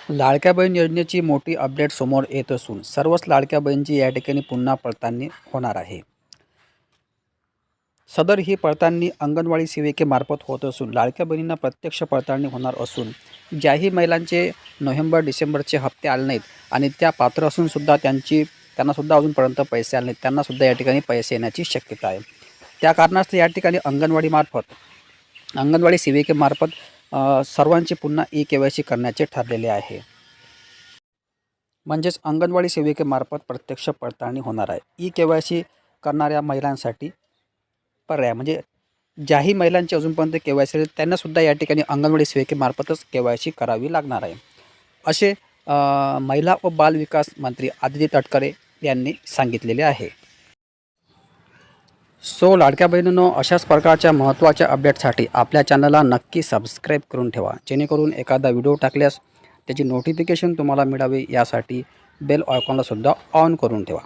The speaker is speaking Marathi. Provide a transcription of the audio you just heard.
लाडक्या बहीण योजनेची मोठी अपडेट समोर येत असून सर्वच लाडक्या बहिणींची या ठिकाणी पुन्हा पडताळणी होणार आहे. सदर ही पडताळणी अंगणवाडी सेविकेमार्फत होत असून लाडक्या बहिणींना प्रत्यक्ष पडताळणी होणार असून ज्याही महिलांचे नोव्हेंबर-डिसेंबरचे हप्ते आले नाहीत आणि त्या पात्र असून सुद्धा त्यांनासुद्धा अजूनपर्यंत पैसे आले नाहीत, त्यांनासुद्धा या ठिकाणी पैसे येण्याची शक्यता आहे. त्या कारणास्तव या ठिकाणी अंगणवाडी सेविकेमार्फत सर्वांची पुन्हा ई-KYC करण्याचे ठरलेले आहे. म्हणजेच अंगणवाडी सेविकेमार्फत प्रत्यक्ष पडताळणी होणार आहे. ई-KYC करणाऱ्या महिलांसाठी पर्याय म्हणजे ज्याही महिलांची अजूनपर्यंत KYC त्यांनासुद्धा या ठिकाणी अंगणवाडी सेविकेमार्फतच KYC करावी लागणार आहे, असे महिला व बाल विकास मंत्री आदिती तटकरे यांनी सांगितलेले आहे. सो लाडक्या बहिणींनो, अशाच प्रकारच्या महत्त्वाच्या अपडेटसाठी आपल्या चॅनलला नक्की सबस्क्राईब करून ठेवा, जेणेकरून एखादा व्हिडिओ टाकल्यास त्याची नोटिफिकेशन तुम्हाला मिळावे यासाठी बेल आयकॉनला सुद्धा ऑन करून ठेवा.